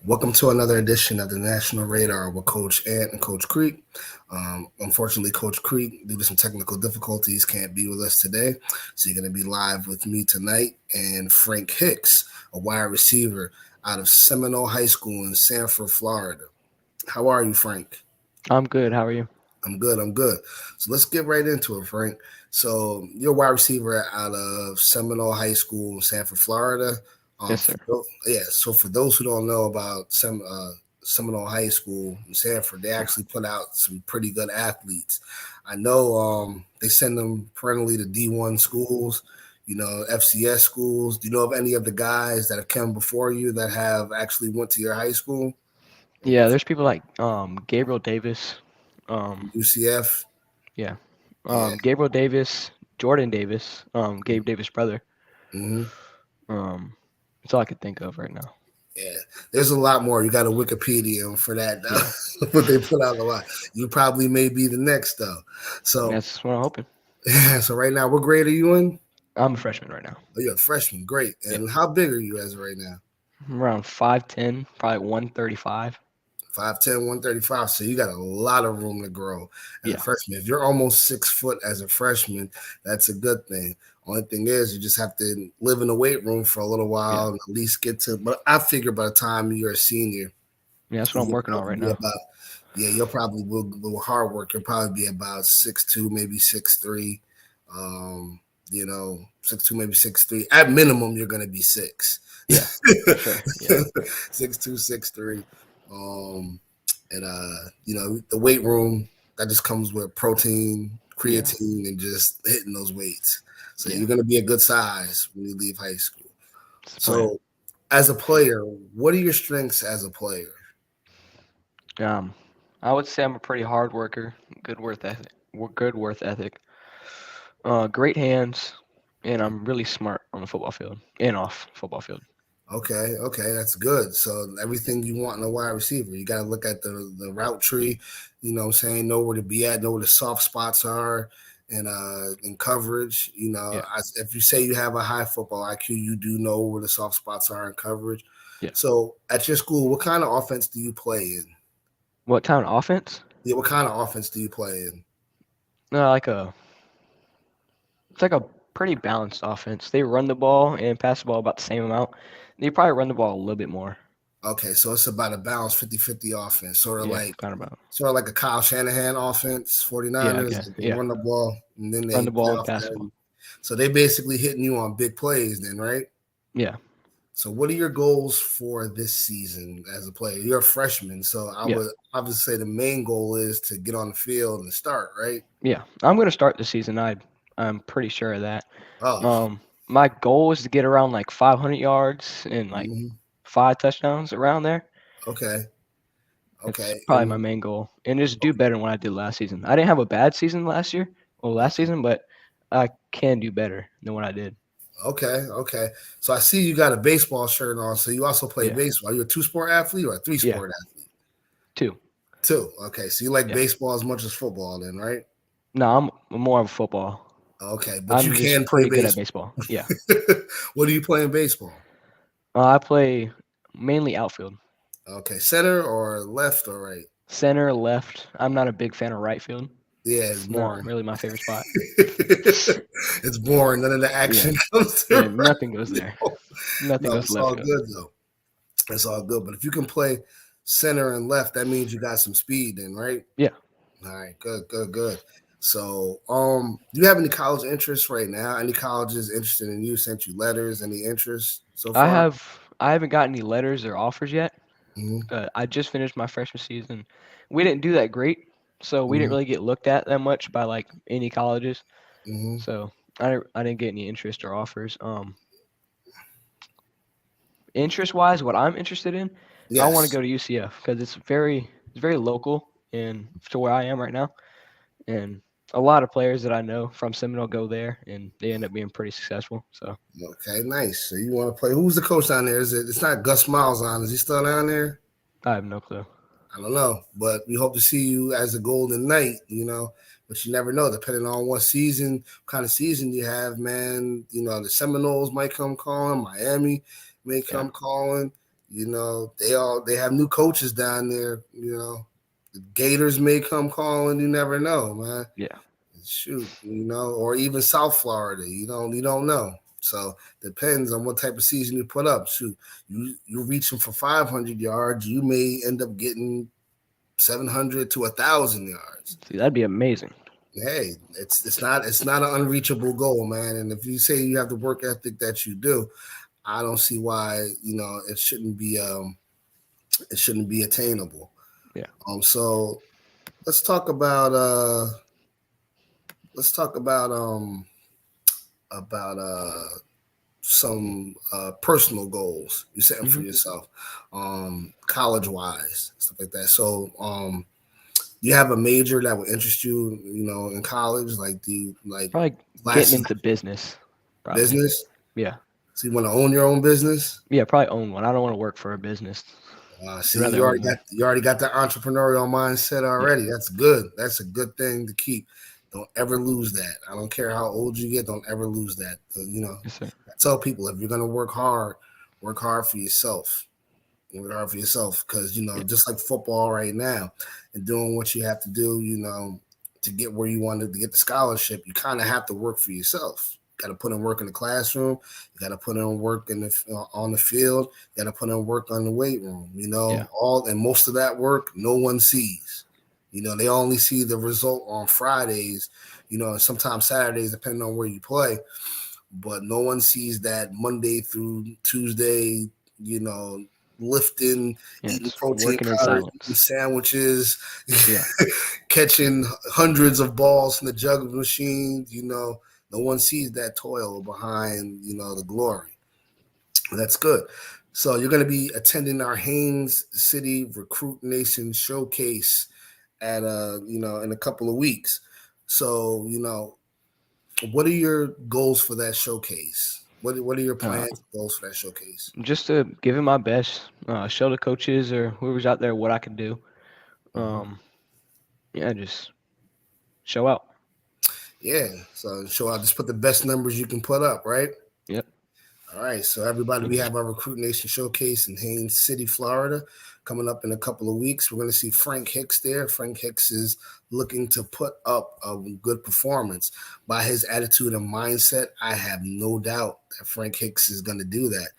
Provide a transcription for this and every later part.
Welcome to another edition of the National Radar with Coach Ant and Coach Creek. Unfortunately, Coach Creek, due to some technical difficulties, can't be with us today. So you're going to be live with me tonight and Frank Hicks, a wide receiver out of Seminole High School in Sanford, Florida. How are you, Frank? I'm good. How are you? I'm good. I'm good. So let's get right into it, Frank. So you're a wide receiver out of Seminole High School in Sanford, Florida. Yes, sir. So for those who don't know about Seminole High School in Sanford, they actually put out some pretty good athletes. I know they send them perennially to D1 schools, FCS schools. Do you know of any of the guys that have come before you that have actually went to your high school or Yeah, there's people like Gabriel Davis. UCF? Yeah. Yeah. Gabriel Davis, Jordan Davis, Gabe Davis' brother. Hmm. That's all I could think of right now. Yeah, there's a lot more. You got a Wikipedia for that, Yeah. though. But they put out a lot. You probably may be the next, though. So, That's what I'm hoping. so right now, what grade are you in? I'm a freshman right now. Oh, you're a freshman. Great. Yeah. And how big are you as of right now? I'm around 5'10", probably 135. 5'10", 135. So you got a lot of room to grow as a Yeah. freshman. If you're almost 6 foot as a freshman, that's a good thing. Only thing is, you just have to live in the weight room for a little Yeah. while and at least get to. But I figure by the time you're a senior, Yeah, that's what I'm you'll working on probably right be now. about. Yeah, you'll probably with hard work. You'll probably be about 6'2", maybe 6'3". 6'2", maybe 6'3". At minimum, you're gonna be six. Yeah, for sure. Yeah. 6'2", 6'3". And the weight room that just comes with protein, Yeah. creatine, and just hitting those weights. So Yeah. you're gonna be a good size when you leave high school. That's the plan. So as a player, what are your strengths as a player? Um, I would say I'm a pretty hard worker, good worth ethic, great hands, and I'm really smart on the football field and off football field. Okay, that's good. So everything you want in a wide receiver, you got to look at the route tree. You know, what I'm saying, know where to be at, know where the soft spots are, and in coverage. Yeah. If you say you have a high football IQ, you do know where the soft spots are in coverage. Yeah. So at your school, what kind of offense do you play in? What kind of offense? Yeah, what kind of offense do you play in? No, it's like a pretty balanced offense. They run the ball and pass the ball about the same amount. They probably run the ball a little bit more. Okay, so it's about a balanced 50-50 offense, Yeah, kind of about. sort of like a Kyle Shanahan offense, Yeah, I 49ers. guess. They Yeah, run the ball and then run they the play ball and off pass the that. ball. So they basically hitting you on big plays then, right? Yeah, So what are your goals for this season as a player? You're a freshman, so I yeah, would obviously say the main goal is to get on the field and start, right? yeah. I'm gonna start the season. I'm pretty sure of that. Oh, My goal is to get around like 500 yards and like mhm. 5 touchdowns around there. Okay, That's okay. probably my main goal, and just do better than what I did last season. I didn't have a bad season last year or last season, but I can do better than what I did. Okay. So I see you got a baseball shirt on. So you also play Yeah, baseball. Are you a two-sport athlete or a yeah, three-sport athlete? two. Two. Okay, so you like Yeah. baseball as much as football, then, right? No, I'm more of a football. Okay, but you I'm can just play pretty good at baseball. baseball. Yeah. What do you play in baseball? I play mainly outfield, Okay, center or left or right? center, left. I'm not a big fan of right field. Yeah, it's It's not boring. really my favorite spot. It's boring. None of the Yeah. action comes to Yeah. right Nothing goes there. field. Nothing No, goes to it's left all field. good though. It's all good. But if you can play center and left, that means you got some speed, then, right? Yeah. All right, good. So, do you have any college interests right now? Any colleges interested in you? Sent you letters? Any interest so far? I haven't got any letters or offers yet. Hmm. I just finished my freshman season. We didn't do that great, so we didn't Hmm. really get looked at that much by like any colleges. Hmm. So I didn't get any interest or offers. Interest wise, what I'm interested in, I want to Yes. go to UCF because it's very local and to where I am right now, and a lot of players that I know from Seminole go there, and they end up being pretty successful. So Okay, nice. So you want to play? Who's the coach down there? Is it? It's not Gus Miles on. Is he still down there? I have no clue. I don't know, but we hope to see you as a Golden Knight. But you never know, depending on what kind of season you have, man. The Seminoles might come calling, Miami may Yeah, come calling. They have new coaches down there. The Gators may come calling. You never know, man. Yeah. Shoot, or even South Florida. You don't know. So depends on what type of season you put up. Shoot, you're reaching for 500 yards, you may end up getting 700 to 1,000 yards. See, that'd be amazing. Hey, it's not an unreachable goal, man. And if you say you have the work ethic that you do, I don't see why it shouldn't be attainable. Yeah. So let's talk about some personal goals you're setting for Hmm. yourself, college wise, stuff like that. So, you have a major that would interest you, in college, like the like Probably getting classes, into business. Probably. business. Yeah. So you want to own your own business. Yeah. Probably own one. I don't want to work for a business. I'd See, rather you already own one. got you already got the entrepreneurial mindset Yeah. already. That's good. That's a good thing to keep. Don't ever lose that. I don't care how old you get. Don't ever lose that. Yes, sir. I tell people, if you're gonna work hard for yourself. Work hard for yourself, because Yeah. just like football right now, and doing what you have to do, to get where you wanted to get the scholarship, you kind of have to work for yourself. Got to put in work in the classroom. You got to put in work on the field. You got to put in work on the weight room. Yeah. All and most of that work no one sees. They only see the result on Fridays. And sometimes Saturdays, depending on where you play. But no one sees that Monday through Tuesday. Lifting, eating Yes. protein Working in powders, eating silence. sandwiches, Yeah. catching hundreds of balls from the juggling machine. No one sees that toil behind, the glory. That's good. So you're going to be attending our Haines City Recruit Nation showcase in a couple of weeks. So, what are your goals for that showcase? What are your Uh, plans and goals for that showcase? just to give it my best. Show the coaches or whoever's out there what I can do. Mhm. Um. Yeah. Just show out. Yeah. So I'll just put the best numbers you can put up, right? Yep. All right, so everybody, we have our Recruit Nation Showcase in Haines City, Florida, coming up in a couple of weeks. We're going to see Frank Hicks there. Frank Hicks is looking to put up a good performance. By his attitude and mindset, I have no doubt that Frank Hicks is going to do that.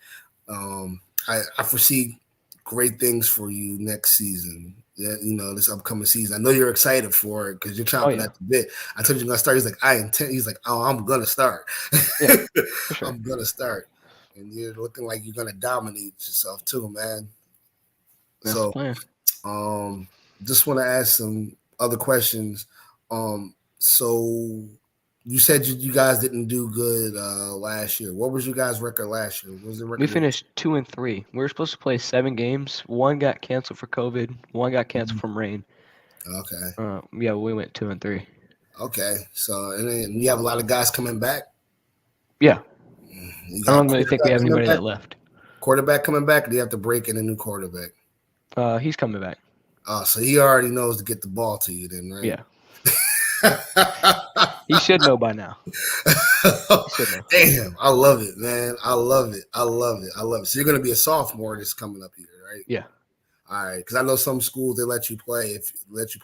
I foresee great things for you next season. Yeah, this upcoming season. I know you're excited for it because you're Oh chomping yeah. at the bit. I told you you're gonna start. He's like, I intend. He's like, oh, I'm gonna start. Yeah. For sure. I'm gonna start, and you're looking like you're gonna dominate yourself too, man. That's the So, plan. um, just want to ask some other questions. So you said you guys didn't do good last year. What was your guys' record last year? What was the We record? finished 2-3. We were supposed to play 7 games. One got canceled for COVID. One got canceled from rain. Okay. Yeah, we went 2-3. Okay. So, and then you have a lot of guys coming back. Yeah, You I got a don't really think we quarterback have coming anybody back. that left. Quarterback coming back. Or do you have to break in a new quarterback? He's coming back. Oh, so he already knows to get the ball to you, then, right? Yeah, he should know by now. He should know. Damn, I love it, man. I love it. I love it. I love it. So you're gonna be a sophomore this coming up here, right? Yeah, All right, because I know some schools they let you play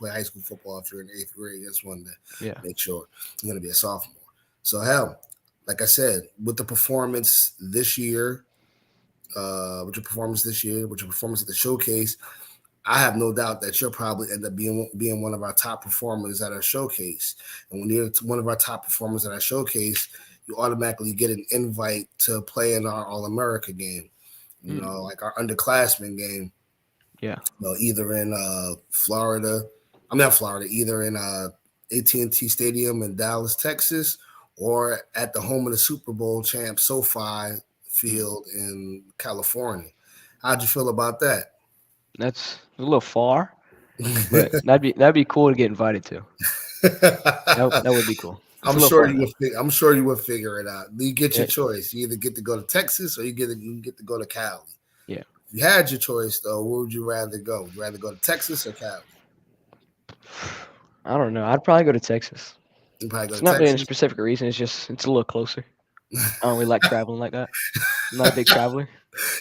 high school football if you're in 8th grade. Just wanted to yeah. make sure you're gonna be a sophomore. So hell, like I said, with the performance this year, with your performance at the showcase, I have no doubt that you'll probably end up being one of our top performers at our showcase. And when you're one of our top performers at our showcase, you automatically get an invite to play in our All America game. Mm, Like our underclassmen game. yeah. Either in Florida, I'm not Florida, either in AT&T Stadium in Dallas, Texas, or at the home of the Super Bowl champ SoFi Mm. Field in California. How'd you feel about that? That's a little far, but that'd be cool to get invited to. That would be cool. It's a I'm little sure far you though. would. I'm sure you would figure it out. You get your Yeah, choice. You either get to go to Texas or you get to go to Cali. yeah. If you had your choice, though, where would you rather go? Would you rather go to Texas or Cali? I don't know. I'd probably go to Texas. You probably go It's to not really any Texas. specific reason. It's just it's a little closer. I don't really like traveling like that. not a big traveler.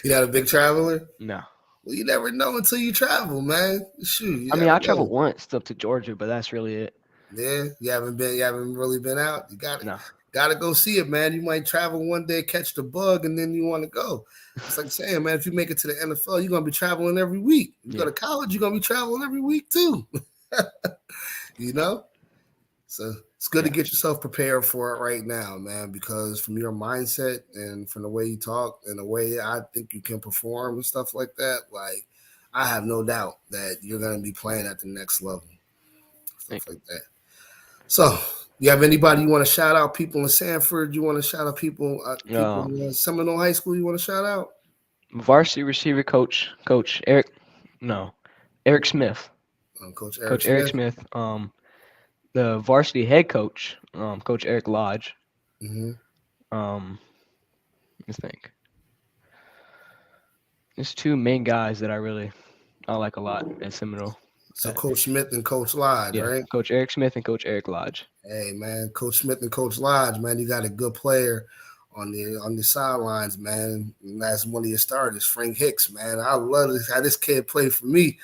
You're not a big traveler? No. Well, you never know until you travel, man. Shoot, you I mean, never I traveled know. once up to Georgia, but that's really it. Yeah, you haven't really been out. You No. gotta go see it, man. You might travel one day, catch the bug, and then you want to go. It's like saying, man, if you make it to the NFL, you're gonna be traveling every week. You go Yeah. to college, you're gonna be traveling every week too. you know? So it's good to Yeah. get yourself prepared for it right now, man, because from your mindset and from the way you talk and the way I think you can perform and stuff like that, like I have no doubt that you're gonna be playing at the next level. Stuff Thank like that. So, you have anybody you want to shout out? People in Sanford, you want to shout out you. people in Seminole High School, you want to shout out? Varsity receiver coach Eric. No, Eric Smith. Coach Eric Coach Eric Smith. Smith. The varsity head coach, Coach Eric Lodge. Mm-hmm. Um, let's think. There's two main guys that I like a lot at Seminole. So That, Coach Smith and Coach Lodge, yeah, right? Coach Eric Smith and Coach Eric Lodge. Hey man, Coach Smith and Coach Lodge, man, you got a good player on the sidelines, man. And that's one of your starters, Frank Hicks, man. I love how this kid played for me.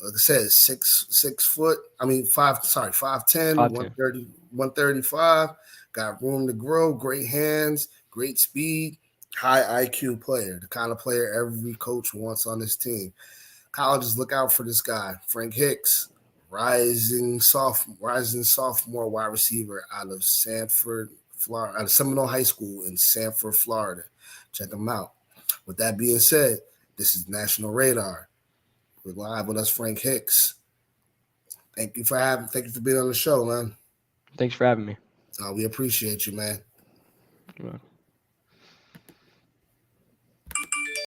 Like I said, 6 foot. I mean 5'10", 5'10". 130, 135. Got room to grow, great hands, great speed, high IQ player, the kind of player every coach wants on his team. Colleges look out for this guy, Frank Hicks, rising sophomore wide receiver out of Sanford, Florida, out of Seminole High School in Sanford, Florida. Check him out. With that being said, this is National Radar. We're live with us, Frank Hicks. Thank you for being on the show, man. Thanks for having me. We appreciate you, man. You're welcome.